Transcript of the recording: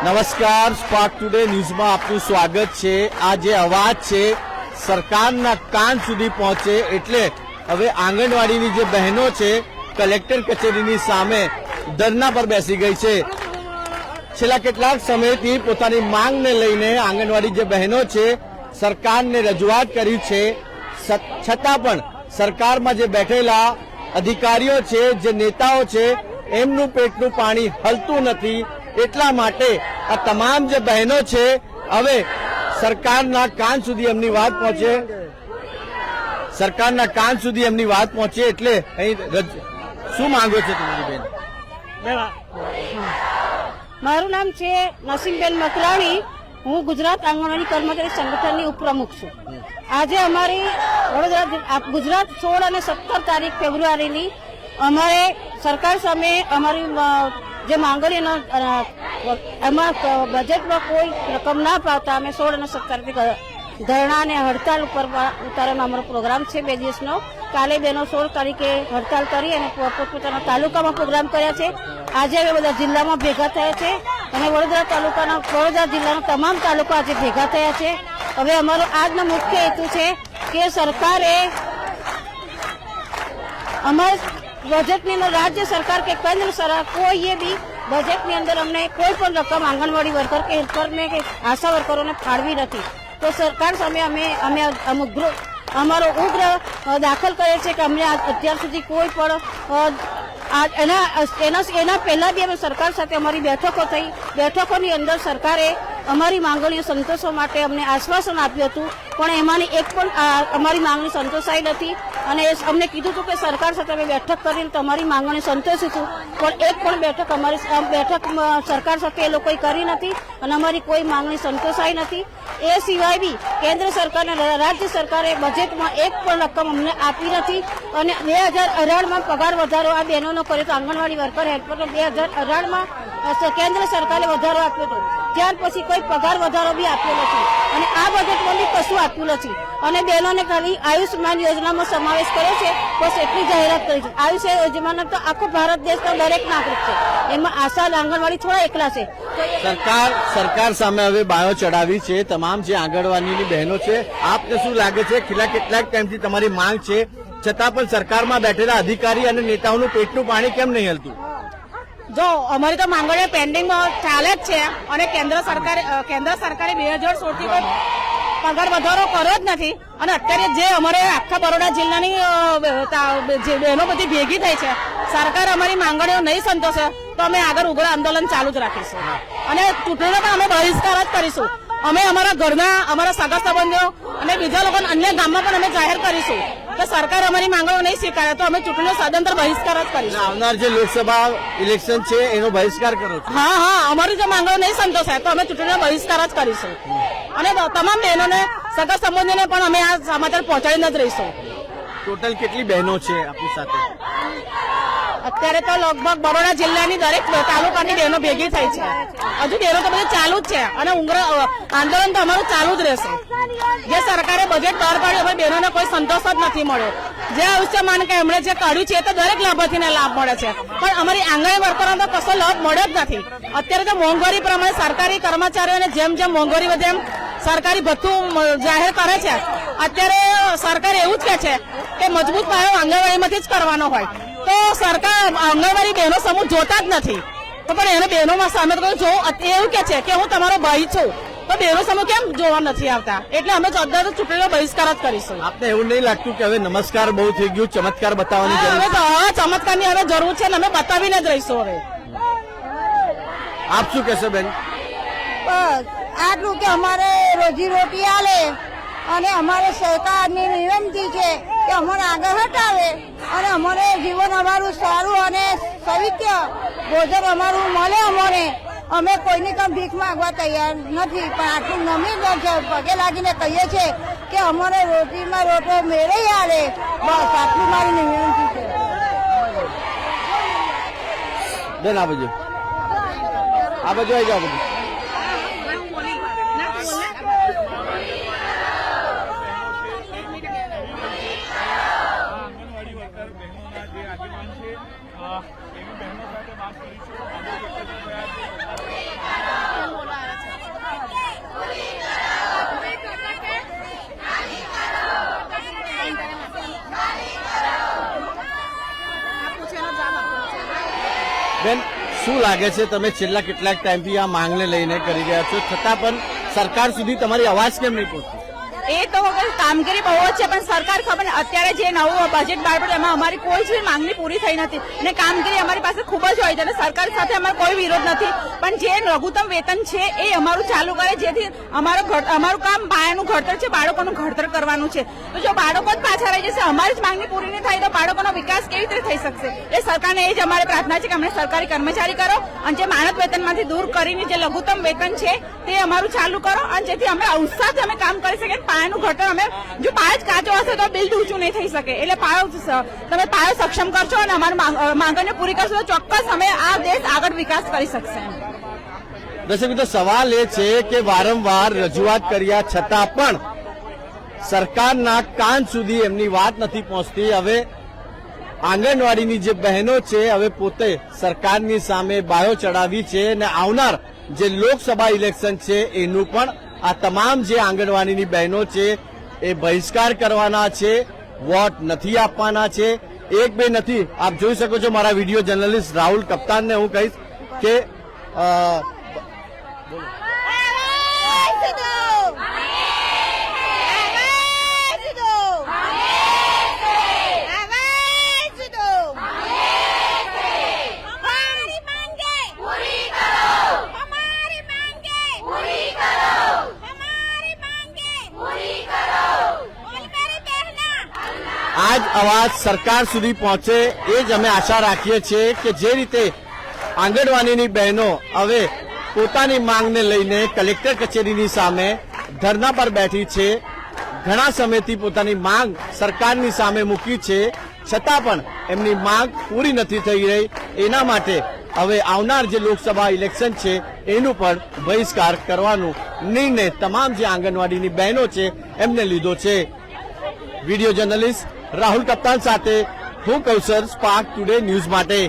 નમસ્કાર, spark today ન્યૂઝમાં આપનું સ્વાગત છે। આ જે અવાજ છે સરકારના કાન સુધી પહોંચે એટલે હવે આંગણવાડીની જે બહેનો છે કલેક્ટર કચેરીની સામે ધરના પર બેસી ગઈ છે। છેલ્લા કેટલાક સમયથી પોતાની માંગને લઈને આંગણવાડી જે બહેનો છે સરકારને રજૂઆત કરી છે, છતાં પણ સરકારમાં જે બેઠેલા અધિકારીઓ છે, જે નેતાઓ છે, એમનું પેટનું પાણી હલતું નથી। એટલા માટે આ તમામ જે બહેનો છે હવે સરકારના કાન સુધી એમની વાત પહોંચે, સરકારના કાન સુધી એમની વાત પહોંચે એટલે અહીં શું માંગો છો તમારી બેન? મારું નામ છે નસીમબેન મકરાણી। હું ગુજરાત આંગણવાડી કર્મચારી સંગઠનની ઉપપ્રમુખ છું। આજે અમારી વડોદરા ગુજરાત 16 અને 17 તારીખ ફેબ્રુઆરીની અમારે સરકાર સામે અમારી જે માંગણીઓ એમાં બજેટમાં કોઈ રકમ ના પાવતા અમે 16 અને 17 ધરણા અને હડતાલ ઉપર ઉતારવાનો અમારો પ્રોગ્રામ છે 2 દિવસનો। કાલે બહેનો 16 તારીખે હડતાલ કરી અને પોતપોતાના તાલુકામાં પ્રોગ્રામ કર્યા છે। આજે અમે બધા જિલ્લામાં ભેગા થયા છે અને વડોદરા જિલ્લાના તમામ તાલુકા આજે ભેગા થયા છે। હવે અમારો આજનો મુખ્ય હેતુ છે કે સરકારે અમારા બજેટની અંદર રાજ્ય સરકાર કે કેન્દ્ર સરકાર કોઈએ બી બજેટની અંદર અમને કોઈ પણ રકમ આંગણવાડી વર્કર કે હેલ્પરને કે આશા વર્કરોને ફાળવી નથી। તો સરકાર સામે અમે અમારો ઉગ્ર દાખલ કરે છે કે અમને અત્યાર સુધી કોઈ પણ એના પહેલા બી અમે સરકાર સાથે અમારી બેઠકો થઈ। બેઠકોની અંદર સરકારે અમારી માંગણીઓ સંતોષવા માટે અમને આશ્વાસન આપ્યું હતું, પણ એમાંની એક પણ અમારી માંગણી સંતોષાઈ નથી અને અમને કીધું હતું કે સરકાર સાથે અમે બેઠક કરીને તમારી માંગણી સંતોષીશું, પણ એક પણ બેઠક સરકાર સાથે એ લોકોએ કરી નથી અને અમારી કોઈ માંગણી સંતોષાઈ નથી। એ સિવાય બી કેન્દ્ર સરકાર અને રાજ્ય સરકારે બજેટમાં એક પણ રકમ અમને આપી નથી અને 2018માં પગાર વધારો આ બહેનોનો કર્યો તો આંગણવાડી વર્કર હેલ્પરનો 2018માં કેન્દ્ર સરકારે વધારો આપ્યો હતો, ત્યાર પછી કોઈ પગાર વધારો બી આપ્યો નથી અને આ બજેટમાં બી કશું આપ્યું નથી અને બહેનોને ખાલી આયુષ્યમાન યોજનામાં સમાવેશ કર્યો છે, બસ એટલી જાહેરાત કરી છે। આયુષ્ય યોજનાનો તો આખો ભારત દેશનો દરેક નાગરિક છે, એમાં આશા આંગણવાડી થોડા એકલા છે। સરકાર સામે હવે બાયો ચડાવી છે તમામ જે આંગણવાડીની બહેનો છે। આપને શું લાગે છે છેલ્લા કેટલાક ટાઈમથી તમારી માંગ છે છતાં પણ સરકારમાં બેઠેલા અધિકારી અને નેતાઓનું પેટનું પાણી કેમ નહીં હલતું? જો અમારી તો માંગણીઓ પેન્ડિંગમાં ચાલે જ છે અને કેન્દ્ર સરકારે 2016 થી કોઈ પગાર વધારો કર્યો જ નથી અને અત્યારે જે અમારે આખા બરોડા જિલ્લાની બહેનો બધી ભેગી થઈ છે, સરકાર અમારી માંગણીઓ નહીં સંતોષે તો અમે આગળ ઉગ્ર આંદોલન ચાલુ જ રાખીશું અને ચૂંટણીનો પણ અમે બહિષ્કાર જ કરીશું। અમે અમારા ઘરના, અમારા સગા સંબંધીઓ અને બીજા લોકો અન્ય ગામમાં પણ અમે જાહેર કરીશું કે સરકાર અમારી માંગણીઓ નહીં સ્વીકારે તો અમે ચૂંટણીનો સદંતર બહિષ્કાર જ કરીશું। આવનાર જે લોકસભા ઇલેક્શન છે એનો બહિષ્કાર કરો છો? હા, અમારી જો માંગણીઓ નહીં સંતોષાય તો અમે ચૂંટણીનો બહિષ્કાર જ કરીશું અને તમામ બહેનોને, સગા સંબંધીઓને પણ અમે આ સમાચાર પહોંચાડીને જ રહીશું। ટોટલ કેટલી બહેનો છે આપની સાથે? અત્યારે તો લગભગ બરોડા જિલ્લાની દરેક તાલુકાની બહેનો ભેગી થઈ છે। હજુ બહેનો તો બધી ચાલુ જ છે અને ઉગ્ર આંદોલન તો અમારું ચાલુ જ રહેશે। જે સરકારે બજેટ બહાર પાડ્યું અમે બહેનોને કોઈ સંતોષ જ નથી મળ્યો। જે આયુષ્યમાન કે એમણે જે કાઢ્યું છે એ તો દરેક લાભાર્થીને લાભ મળે છે, પણ અમારી આંગણવાડી વર્કરોને તો કશો લાભ મળ્યો જ નથી। અત્યારે તો મોંઘવારી પ્રમાણે સરકારી કર્મચારીઓને જેમ જેમ મોંઘવારી વધે એમ સરકારી ભથ્થું જાહેર કરે છે। અત્યારે સરકાર એવું જ કહે છે કે મજબૂત પાયો આંગણવાડીમાંથી જ કરવાનો હોય, તો સરકાર આંગણવાડી બહેનો સમૂહ જોતા જ નથી। તો પણ એને બહેનોમાં સામે તો એવું કે છે કે હું તમારો ભાઈ છું, તો બહેનો સમૂહ કેમ જોવા નથી આવતા? એટલે અમે ચૂંટણીનો બહિષ્કાર જ કરીશું। આપને એવું નહીં લાગતું કે હવે નમસ્કાર બહુ થઈ ગયું, ચમત્કાર બતાવવાની જરૂર છે? હવે ચમત્કારની હવે જરૂર છે ને અમે બતાવીને જ રહીશું। હવે આપ શું કહેશો બેન? બસ આટલું કે અમારે રોજી રોટી આલે અને અમારે સરકારની વિનંતી છે કે અમને આગળ હટાવે અને અમારે જીવન અમારું સારું અને સવિત્ય ભોજન અમારું મળે અમને। અમે કોઈની કમ ભીખ માંગવા તૈયાર નથી, પણ આટલું નમી પગે લાગીને કહીએ છીએ કે અમારે રોટીમાં રોટો મેળવી આલે, બસ આટલી મારી વિનંતી છે। બેન આ બાજુ આવી જાઓ બધું। એવી બહેનો સાથે વાત કરીશું। બેન, શું લાગે છે તમે છેલ્લા કેટલાક ટાઈમથી આ માંગને લઈને કરી રહ્યા છો, છતાં પણ સરકાર સુધી તમારી અવાજ કેમ નહીં પહોંચતી? એ તો કામગીરી બહુ જ છે, પણ સરકાર ખબર ને અત્યારે જે નવું બજેટ બહાર પડ્યું એમાં અમારી કોઈ જ માંગણી પૂરી થઈ નથી અને કામગીરી અમારી પાસે ખૂબ જ હોય છે અને સરકાર સાથે અમારો કોઈ વિરોધ નથી, પણ જે લઘુત્તમ વેતન છે એ અમારું ચાલુ કરે, જેથી અમારું કામ પાયાનું ઘડતર છે, બાળકોનું ઘડતર કરવાનું છે. તો જો બાળકો જ પાછા રહી જશે, અમારી જ માંગણી પૂરી નહીં થાય તો બાળકોનો વિકાસ કેવી રીતે થઈ શકશે? એ સરકારને એ જ અમારી પ્રાર્થના છે કે અમને સરકારી કર્મચારી કરો અને જે માનદ વેતનમાંથી દૂર કરીને જે લઘુત્તમ વેતન છે તે અમારું ચાલુ કરો અને જેથી અમે ઉત્સાહથી અમે કામ કરી શકીએ. પાયાનું ઘડતર અમે જો પાયો જ કાચો હશે તો બિલ્ડ ઊંચું નહીં થઈ શકે, એટલે તમે પાયો સક્ષમ કરશો અને અમારી માંગણીઓ પૂરી કરશો તો ચોક્કસ અમે આ દેશ આગળ વિકાસ કરી શકશે. દર્શક મિત્રો, સવાલ એ છે કે વારંવાર રજૂઆત કર્યા છતાં પણ સરકારના કાન સુધી એમની વાત નથી પહોંચતી. હવે આંગણવાડીની જે બહેનો છે હવે પોતે સરકારની સામે બાયો ચડાવી છે અને આવનાર જે લોકસભા ઇલેક્શન છે એનું પણ આ તમામ જે આંગણવાડીની બહેનો છે એ બહિષ્કાર કરવાના છે, વોટ નથી આપવાના છે. એક બે નથી, આપ જોઈ શકો છો મારા વિડીયો જર્નલિસ્ટ રાહુલ કપ્તાનને હું કહીશ કે આજ અવાજ સરકાર સુધી પહોંચે એ જ અમે આશા રાખીએ છીએ કે જે રીતે આંગણવાડીની બહેનો હવે પોતાની માંગને લઈને કલેક્ટર કચેરીની સામે ધરણા પર બેઠી છે, ઘણા સમયથી પોતાની માંગ સરકારની સામે મૂકી છે, છતાં પણ એમની માંગ પૂરી નથી થઈ રહી. એના માટે હવે આવનાર જે લોકસભા ઇલેક્શન છે એનું પણ બહિષ્કાર કરવાનો નિર્ણય તમામ જે આંગણવાડીની બહેનો છે એમને લીધો છે. વિડીયો જર્નલિસ્ટ રાહુલ કપ્તાન સાથે હું કૌશર, સ્પાર્ક ટુડે ન્યૂઝ માટે.